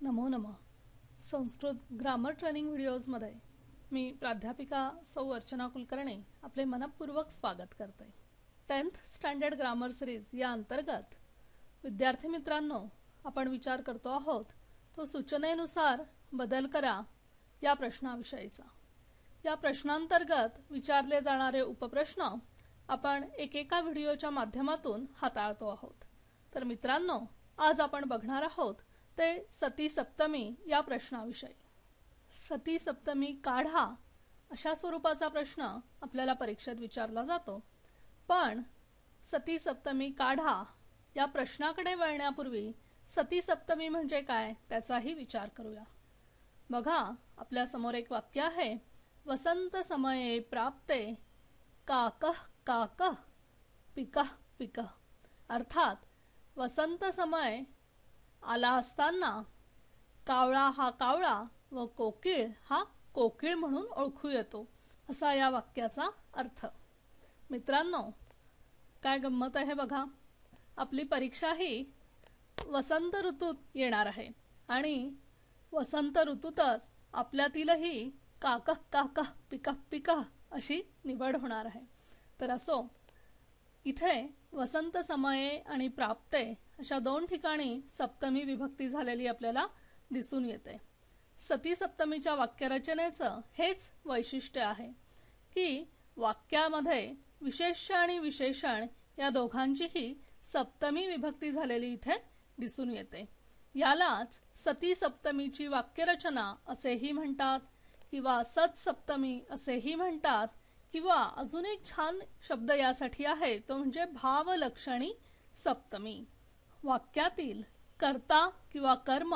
नमो नमः. Sanskrit grammar training व्हिडिओजमध्ये मी प्राध्यापिका सौ अर्चना कुलकर्णी आपले मनपूर्वक स्वागत करते. 10th स्टँडर्ड ग्रामर सिरीज या अंतर्गत विद्यार्थी मित्रांनो, आपण विचार करतो आहोत तो सूचनेनुसार बदल करा या प्रश्नाविषयीचा. या प्रश्नांतर्गत विचारले जाणारे उपप्रश्न आपण एकेका व्हिडिओच्या माध्यमातून हाताळतो आहोत. तर मित्रांनो, आज आपण बघणार आहोत ते सती सप्तमी या प्रश्नाविषयी. सती सप्तमी काढा अशा स्वरूपाचा प्रश्न आपल्याला परीक्षेत विचारला जातो. पण सती सप्तमी काढा या प्रश्नाकडे वळण्यापूर्वी सती सप्तमी म्हणजे काय त्याचाही विचार करूया. बघा, आपल्या समोर एक वाक्य आहे. वसंत समये प्राप्ते काकः काकः पिकः पिकः. अर्थात वसंत समय आला असताना कावळा हा कावळा व कोकिळ हा कोकिळ म्हणून ओळखू येतो, असा या वाक्याचा अर्थ. मित्रांनो, काय गंमत आहे बघा. आपली परीक्षा ही वसंत ऋतूत येणार आहे आणि वसंत ऋतूतच आपल्यातीलही काकः काकः पिकः पिकः अशी निवड होणार आहे. तर असो, इथे वसंत समये आणि प्राप्ते अशा दोन ठिकाणी सप्तमी विभक्ती झालेली आपल्याला दिसून येते. सती सप्तमीच्या वाक्यरचनेचं हेच वैशिष्ट्य आहे की वाक्यामध्ये विशेष्य आणि विशेषण या दोघांचीही सप्तमी विभक्ती झालेली इथे दिसून येते. यालाच सती सप्तमीची वाक्यरचना असेही म्हणतात किंवा सत सप्तमी असेही म्हणतात, किंवा अजून एक छान शब्द यासाठी आहे तो म्हणजे भावलक्षणी सप्तमी. वाक्यातील कर्ता किंवा कर्म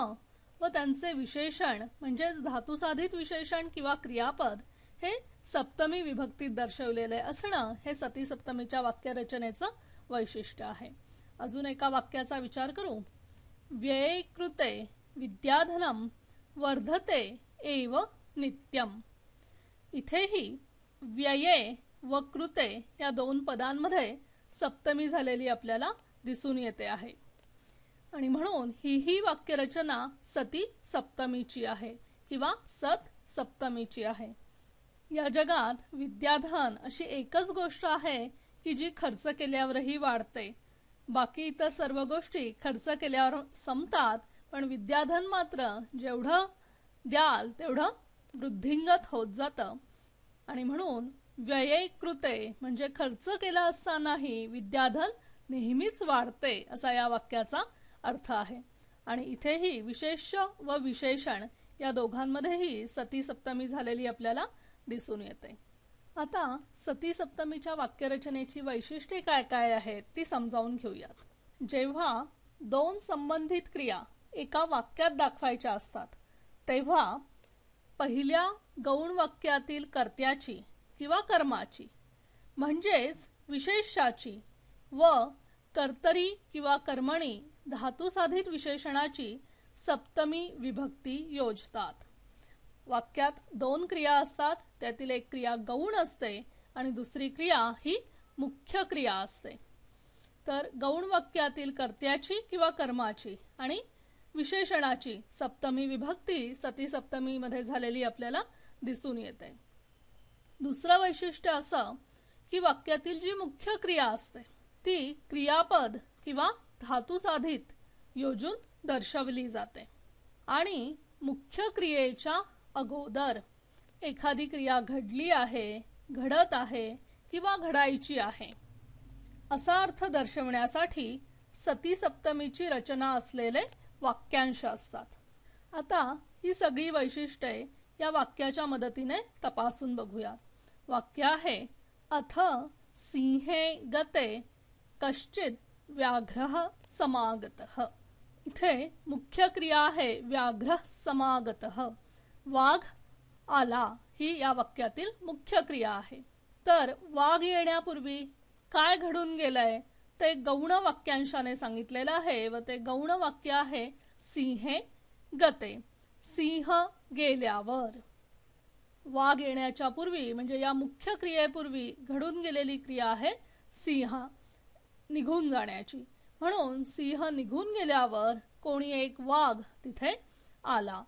व त्यांचे विशेषण म्हणजेच धातुसाधित विशेषण किंवा क्रियापद हे सप्तमी विभक्तीत दर्शवलेले असणं हे सती सप्तमीच्या वाक्यरचनेचं वैशिष्ट्य आहे. अजून एका वाक्याचा विचार करू. व्यये कृते विद्याधनम वर्धते एव नित्यम. इथेही व्यये व कृते या दोन पदांमध्ये सप्तमी झालेली आपल्याला दिसून येते आहे आणि म्हणून ही वाक्यरचना सती सप्तमीची आहे किंवा सत सप्तमीची आहे. या जगात विद्याधन अशी एकच गोष्ट आहे की जी खर्च केल्यावरही वाढते. बाकी इतर सर्व गोष्टी खर्च केल्यावर संपतात, पण विद्याधन मात्र जेवढं द्याल तेवढं वृद्धिंगत होत जातं. आणि म्हणून व्यये कृते म्हणजे खर्च केला असतानाही विद्याधन नेहमीच वाढते असा या वाक्याचा अर्थ आहे. आणि इथेही विशेष्य व विशेषण या दोघांमध्येही सती सप्तमी झालेली आपल्याला दिसून येते. आता सती सप्तमीच्या वाक्यरचनेची वैशिष्ट्ये काय काय आहेत ती समजावून घेऊयात. जेव्हा दोन संबंधित क्रिया एका वाक्यात दाखवायच्या असतात तेव्हा पहिल्या गौण वाक्यातील कर्त्याची किंवा कर्माची म्हणजेच विशेष्याची व कर्तरी किंवा कर्मणी धातुसाधित विशेषणाची सप्तमी विभक्ती योजतात. वाक्यात दोन क्रिया असतात, त्यातील एक क्रिया गौण असते आणि दुसरी क्रिया ही मुख्य क्रिया असते. तर गौण वाक्यातील कर्त्याची किंवा कर्माची आणि विशेषणाची सप्तमी विभक्ती सती सप्तमी मध्ये झालेली आपल्याला दिसून येते. दुसरं वैशिष्ट्य असं की वाक्यातील जी मुख्य क्रिया असते ती क्रियापद किंवा धातुसाधित योजून दर्शवली जाते आणि मुख्य क्रियेच्या अगोदर एखादी क्रिया घडली आहे, घडत आहे किंवा घडायची आहे असा अर्थ दर्शवण्यासाठी सती सप्तमीची रचना असलेले वाक्यांश असतात. आता ही सगळी वैशिष्ट्ये या वाक्याच्या मदतीने तपासून बघूया. वाक्य आहे अथ सिंहे गते कश्चित व्याघ्रः समागतः. इथे मुख्य क्रिया आहे व्याघ्र समागतः. वाघ आला ही या वाक्यातील मुख्य क्रिया आहे. तर वाघ येण्यापूर्वी काय घडून गेलंय ते गौण वाक्यांशाने सांगितलेलं आहे व ते गौण वाक्य आहे सिंहे गते. सिंह गेल्यावर. वाघ येण्याच्या पूर्वी म्हणजे या मुख्य क्रियेपूर्वी घडून गेलेली क्रिया आहे सिंह निघून जाण्याची. म्हणून सिंह निघून गेल्यावर कोणी एक वाघ तिथे आला,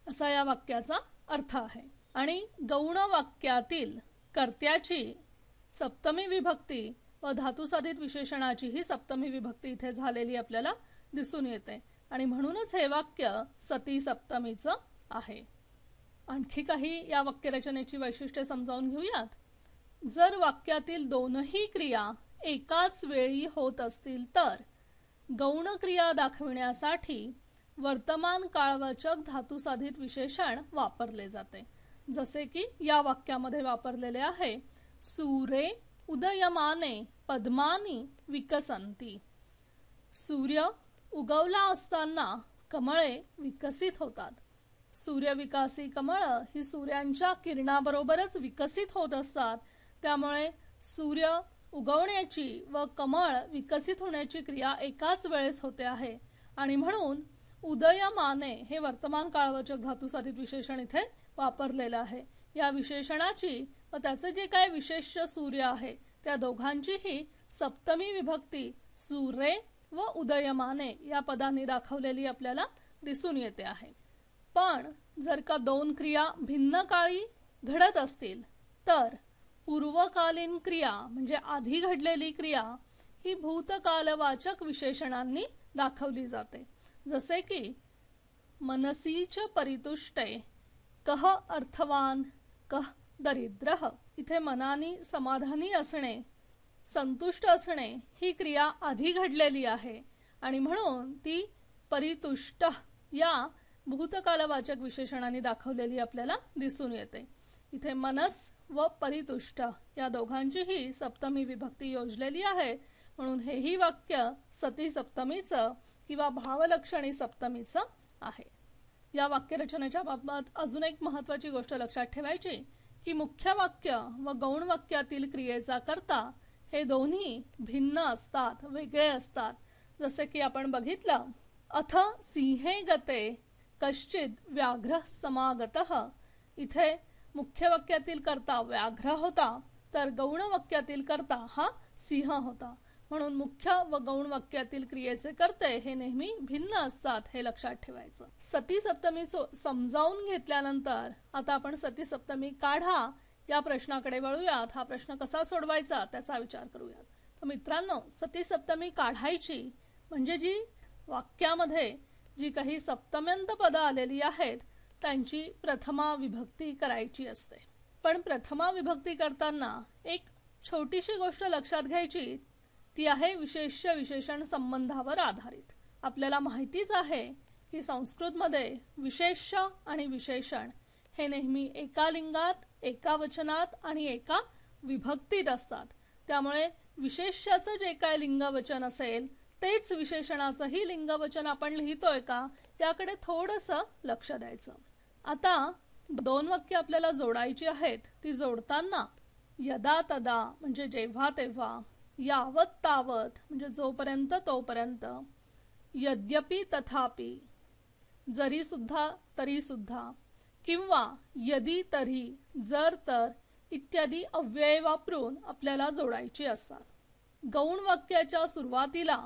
असा या वाक्याचा अर्थ आहे. आणि गौण वाक्यातील कर्त्याची सप्तमी विभक्ती व धातुसाधित विशेषणाची ही सप्तमी विभक्ती इथे झालेली आपल्याला दिसून येते आणि म्हणूनच हे वाक्य सती सप्तमीचं आहे. आणखी काही या वाक्यरचनेची वैशिष्ट्ये समजावून घेऊयात. जर वाक्यातील दोनही क्रिया एकाच वेळी होत असतील तर गौण क्रिया दाखविण्यासाठी वर्तमान काळवाचक धातुसाधित विशेषण वापरले जाते. जसे की या वाक्यामध्ये वापरलेले आहे, सूरे उदयमाने पद्मानी विकसंती. सूर्य उगवला असताना कमळे विकसित होतात. सूर्यविकासी कमळ ही सूर्यांच्या किरणाबरोबरच विकसित होत असतात. त्यामुळे सूर्य उगवण्याची व कमळ विकसित होण्याची क्रिया एकाच वेळेस होते आहे आणि म्हणून उदयमाने हे वर्तमान काळवाचक धातुसाधित विशेषण इथे वापरलेलं आहे. या विशेषणाची व त्याचे जे काय विशेष सूर्य आहे त्या दोघांचीही सप्तमी विभक्ती सूरे व उदयमाने या पदांनी दाखवलेली आपल्याला दिसून येते आहे. पण जर का दोन क्रिया भिन्न काळी घडत असतील तर पूर्वकालीन क्रिया म्हणजे आधी घडलेली क्रिया ही भूतकालवाचक विशेषणांनी दाखवली जाते. जसे की मनसीच परितुष्टे कह अर्थवान कह दरिद्रः. इथे मनानी समाधानी असणे, संतुष्ट असणे ही क्रिया आधी घडलेली आहे आणि म्हणून ती परितुष्ट या भूतकालवाचक विशेषणांनी दाखवलेली आपल्याला दिसून येते. इथे मनस व परितुष्ट या दोघांचीही सप्तमी विभक्ती योजलेली आहे म्हणून हेही वाक्य सती सप्तमीचं किंवा भावलक्षणी सप्तमीचं आहे. या वाक्यरचनेच्या बाबत अजून एक महत्त्वाची गोष्ट लक्षात ठेवायची की मुख्य वाक्य व गौण वाक्यातील क्रियेचा कर्ता हे दोन्ही भिन्न असतात, वेगळे असतात. जसे की आपण बघितलं, अथ सिंहे गते कश्चित व्याघ्र समागतः. इथे मुख्य वाक्यातील कर्ता व्याघ्र होता तर गौण वाक्यातील कर्ता हा सिंह होता. म्हणून मुख्य व गौण वाक्यातील क्रियेचे कर्ते हे नेहमी भिन्न असतात हे लक्षात ठेवायचं. सती सप्तमी समजावून घेतल्यानंतर आता आपण सती सप्तमी काढा या प्रश्नाकडे वळूयात. हा प्रश्न कसा सोडवायचा त्याचा विचार करूयात. तर मित्रांनो, सती सप्तमी काढायची म्हणजे जी वाक्यामध्ये जी काही सप्तम्यंत पदं आलेली आहेत त्यांची प्रथमा विभक्ती करायची असते. पण प्रथमा विभक्ती करताना एक छोटीशी गोष्ट लक्षात घ्यायची, ती आहे विशेष्य विशेषण संबंधावर आधारित. आपल्याला माहितीच आहे की संस्कृतमध्ये विशेष्य आणि विशेषण हे नेहमी एका लिंगात, एका वचनात आणि एका विभक्तीत असतात. त्यामुळे विशेष्याचं जे काय लिंगवचन असेल तेच विशेषणाचंही लिंगवचन आपण लिहितोय का याकडे थोडंसं लक्ष द्यायचं. आता दोन वाक्य आपल्याला जोडायची आहेत. ती जोडताना यदा तदा म्हणजे जेव्हा तेव्हा, यावत तावत म्हणजे जोपर्यंत तोपर्यंत, यद्यपि तथापि जरी सुद्धा तरी सुद्धा, किंवा यदी तरी जर तर इत्यादी अव्यय वापरून आपल्याला जोडायची असतात. गौण वाक्याच्या सुरुवातीला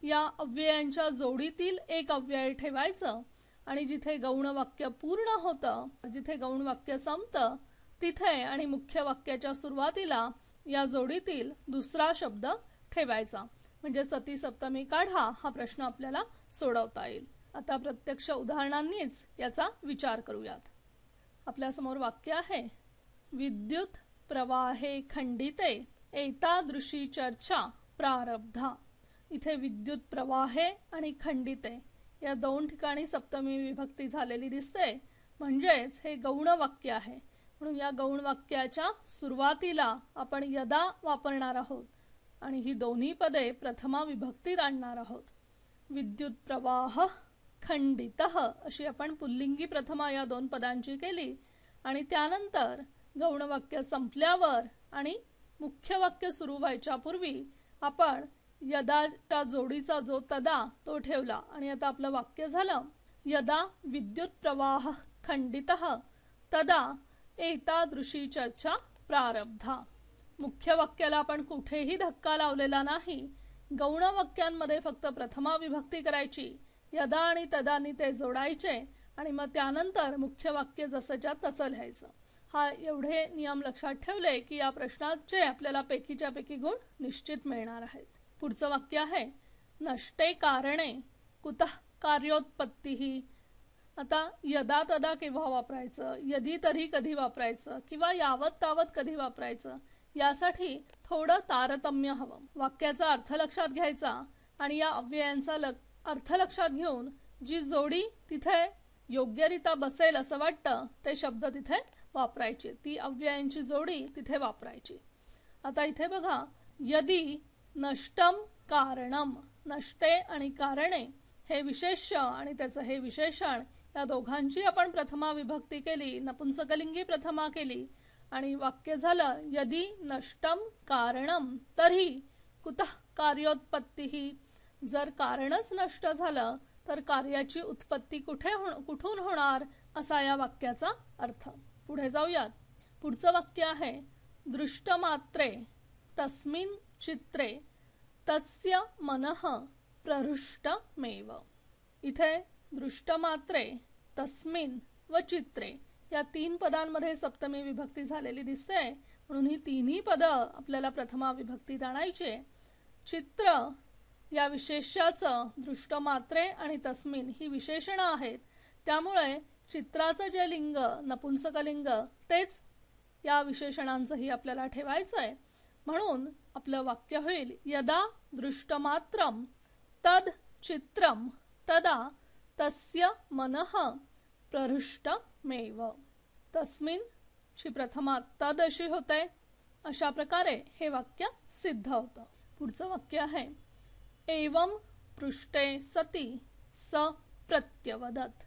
या अव्ययांच्या जोडीतील एक अव्यय ठेवायचं आणि जिथे गौण वाक्य पूर्ण होतं, जिथे गौण वाक्य संपतं तिथे आणि मुख्य वाक्याच्या सुरुवातीला या जोडीतील दुसरा शब्द ठेवायचा. म्हणजे सती सप्तमी काढा हा प्रश्न आपल्याला सोडवता येईल. आता प्रत्यक्ष उदाहरणांनीच याचा विचार करूयात. आपल्या समोर वाक्य आहे, विद्युत प्रवाहे खंडिते एतादृशी चर्चा प्रारब्धा. इथे विद्युत प्रवाहे आणि खंडिते या दोन ठिकाणी सप्तमी विभक्ती झालेली दिसते. म्हणजेच हे गौण वाक्य आहे. म्हणून या गौण वाक्याच्या सुरुवातीला आपण यदा वापरणार आहोत आणि ही दोन्ही पदे प्रथमा विभक्तीत आणणार आहोत. विद्युत प्रवाह खंडितः अशी आपण पुल्लिंगी प्रथमा या दोन पदांची केली आणि त्यानंतर गौण वाक्य संपल्यावर आणि मुख्य वाक्य सुरू व्हायच्या पूर्वी आपण यदाच्या जोडीचा जो तदा तो ठेवला आणि आता आपलं वाक्य झालं, यदा विद्युत प्रवाह खंडितः तदा एतादृशी चर्चा प्रारब्धा. मुख्य वाक्याला आपण कुठेही धक्का लावलेला नाही. गौण वाक्यांमध्ये फक्त प्रथमा विभक्ती करायची, यदा आणि तदानी ते जोडायचे आणि मग त्यानंतर मुख्य वाक्य जसंच्या तसं लिहायचं. हा एवढे नियम लक्षात ठेवले की या प्रश्नाचे आपल्याला पैकीच्या पैकी गुण निश्चित मिळणार आहेत. पुढचं वाक्य आहे नष्टे कारणे कुतः कार्योत्पत्ती. आता यदा तदा केव्हा वापरायचं, यदी तरी कधी वापरायचं किंवा यावत तावत कधी वापरायचं, यासाठी थोडं तारतम्य हवं. वाक्याचा अर्थ लक्षात घ्यायचा आणि या अव्ययांचा अर्थ लक्षात घेऊन जी जोडी तिथे योग्यरित्या बसेल असं वाटतं ते शब्द तिथे वापरायचे, ती अव्ययांची जोडी तिथे वापरायची. आता इथे बघा, यदी नष्टम कारणम, नष्टे आणि कारणे हे विशेष्य आणि त्याचं हे विशेषण या दोघांची आपण प्रथमा विभक्ती केली, नपुंसकलिंगी प्रथमा केली आणि वाक्य झालं यदी नष्टम कारणम तर्हि कुतः कार्योत्पत्ती. जर कारणच नष्ट झालं तर कार्याची उत्पत्ती कुठून होणार, असा या वाक्याचा अर्थ. पुढे जाऊयात. पुढचं वाक्य आहे दृष्टमात्रे तस्मिन् चित्रे तस्य मनः प्रहृष्टमेव. इथे दृष्टमात्रे, तस्मिन् व चित्रे या 3 पदांमध्ये सप्तमी विभक्ती झालेली दिसते, म्हणून ही तिन्ही पदं आपल्याला प्रथमा विभक्तीत आणायची. चित्र या विशेष्याचं दृष्टमात्रे आणि तस्मिन् ही विशेषणं आहेत, त्यामुळे चित्राचं जे लिंग नपुंसकलिंग तेच या विशेषणांचंही आपल्याला ठेवायचं आहे. म्हणून आपलं वाक्य होईल यदा दृष्टमात्रम तद चित्रम तदा तस्य मनः प्रहृष्टमेव. तस्मिन् ची प्रथमा तद अशी होते. अशा प्रकारे हे वाक्य सिद्ध होतं. पुढचं वाक्य आहे एवं पृष्ठे सती स प्रत्यवदत.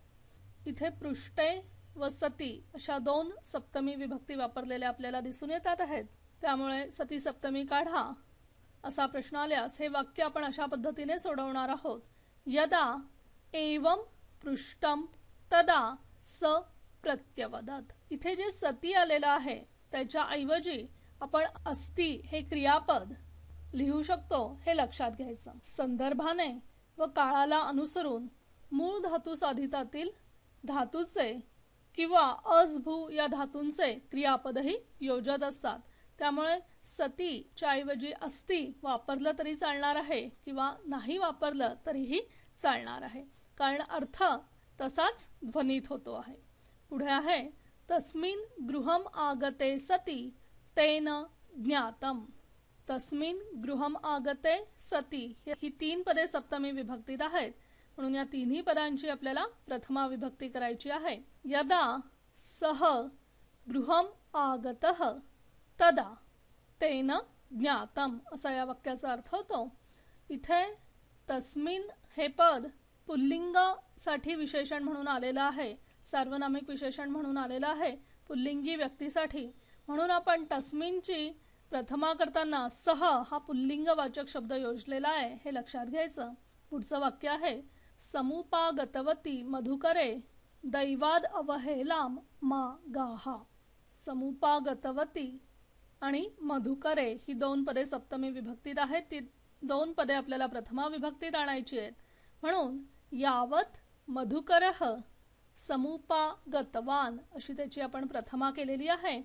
इथे पृष्ठे व सती अशा 2 सप्तमी विभक्ती वापरलेल्या आपल्याला दिसून येतात आहेत, त्यामुळे सती सप्तमी काढा असा प्रश्न आल्यास हे वाक्य आपण अशा पद्धतीने सोडवणार आहोत. यदा एवं पृष्ठम तदा स प्रत्यवदत. इथे जे सती आलेलं आहे त्याच्या ऐवजी आपण अस्ति हे क्रियापद लिहू शकतो, हे लक्षात घ्यायचं. संदर्भाने व काळाला अनुसरून मूळ धातू साधितातील धातूचे किंवा अजभू या धातूंचे क्रियापदही योजत असतात. त्यामुळे सतीच्या ऐवजी अस्ति वापरलं तरी चालणार आहे किंवा नाही वापरलं तरीही चालणार आहे, कारण अर्थ तसाच ध्वनित होतो आहे. पुढे आहे तस्मिन् गृहम आगते सती तेन ज्ञातम. तस्मिन् गृहम आगते सती ही 3 पदे सप्तमी विभक्तीत आहेत, म्हणून या तिन्ही पदांची आपल्याला प्रथमा विभक्ती करायची आहे. यदा सह गृहम आगतः तदा तेन ज्ञातम असा या वाक्याचा अर्थ होतो. इथे तस्मिन् हे पद पुल्लिंगासाठी विशेषण म्हणून आलेलं आहे, सार्वनामिक विशेषण म्हणून आलेलं आहे पुल्लिंगी व्यक्तीसाठी, म्हणून आपण तस्मिनची प्रथमा करताना सह हा पुल्लिंगवाचक शब्द योजलेला आहे, हे लक्षात घ्यायचं. पुढचं वाक्य आहे समुपागतवती मधुकरे दैवाद अवहेलाम मा गाहा. समुपागतवती आणि मधुकरे ही 2 पदे सप्तमी विभक्तीत आहेत, ती 2 पदे आपल्याला प्रथमा विभक्तीत आणायची आहेत. म्हणून यावत मधुकरः समुपागतवान अशी त्याची आपण प्रथमा केलेली आहे.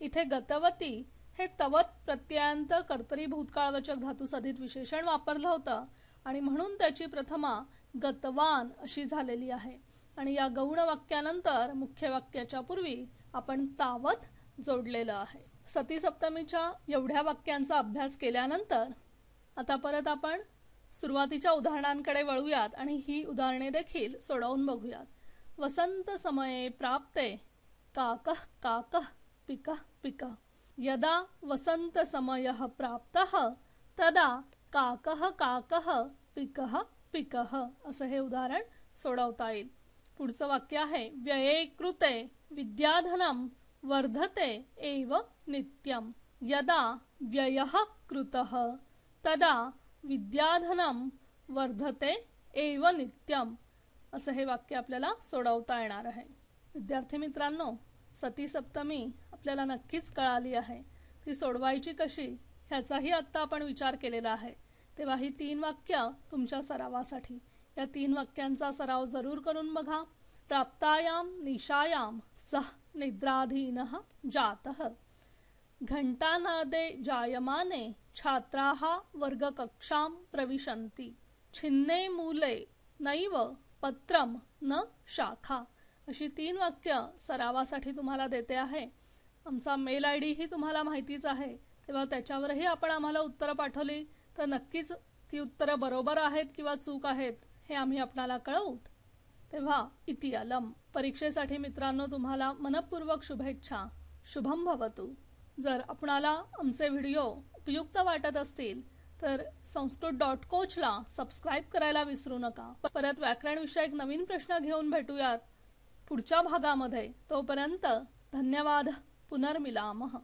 इथे गतवती हे तवत प्रत्ययांत कर्तरी भूतकाळवाचक धातुसाधित विशेषण वापरलं होतं आणि म्हणून त्याची प्रथमा गतवान अशी झालेली आहे. आणि या गौण वाक्यानंतर मुख्य वाक्याच्या पूर्वी आपण तावत जोडलेलं आहे. सती सप्तमीच्या एवढ्या वाक्यांचा अभ्यास केल्यानंतर आता परत आपण सुरुवातीच्या उदाहरणांकडे वळूयात आणि ही उदाहरणे देखील सोडवून बघूयात. वसंत समये प्राप्ते काकः काकः पिकः पिकः. यदा वसंत समयः प्राप्तः तदा काकः काकः पिकः पिकः असं हे उदाहरण सोडवता येईल. पुढचं वाक्य आहे व्यये कृते विद्याधनं वर्धते एव नित्यं. यदा व्ययः कृतः तदा विद्याधनं वर्धते एव नित्यं असं हे वाक्य आपल्याला सोडवता येणार आहे. विद्यार्थी मित्रांनो, सती सप्तमी आपल्याला नक्कीच कळाली आहे. ती सोडवायची कशी ह्याचाही आत्ता आपण विचार केलेला आहे. तेव्हा ही 3 वाक्य तुमच्या सरावासाठी, या 3 वाक्यांचा सराव जरूर करून बघा. प्राप्तायां निशायां सः निद्राधीनः जातः। घण्टानादे जायमाने छात्राः वर्गकक्षां प्रविशन्ति। छिन्ने मूले नैव पत्रं न शाखा। अशी 3 वाक्य सरावासाठी तुम्हाला देते आहे। आमचा मेल ID ही तुम्हाला माहितीच आहे, तेव्हा त्याच्यावरही आपण आम्हाला उत्तरं पाठवली तर नक्कीच ती उत्तरं बरोबर आहेत किंवा चूक आहेत हे आम्ही आपणाला कळवू। तेव्हा इति अलम। परीक्षेसाठी मित्रांनो तुम्हाला मनपूर्वक शुभेच्छा। शुभम भवतु। जर आपणाला आमचे व्हिडिओ उपयुक्त वाटत असतील तर संस्कृत.coachला सबस्क्राईब करायला विसरू नका। परत व्याकरणविषयक नवीन प्रश्न घेऊन भेटूयात पुढच्या भागामध्ये। तोपर्यंत धन्यवाद। पुनर्मिलामः।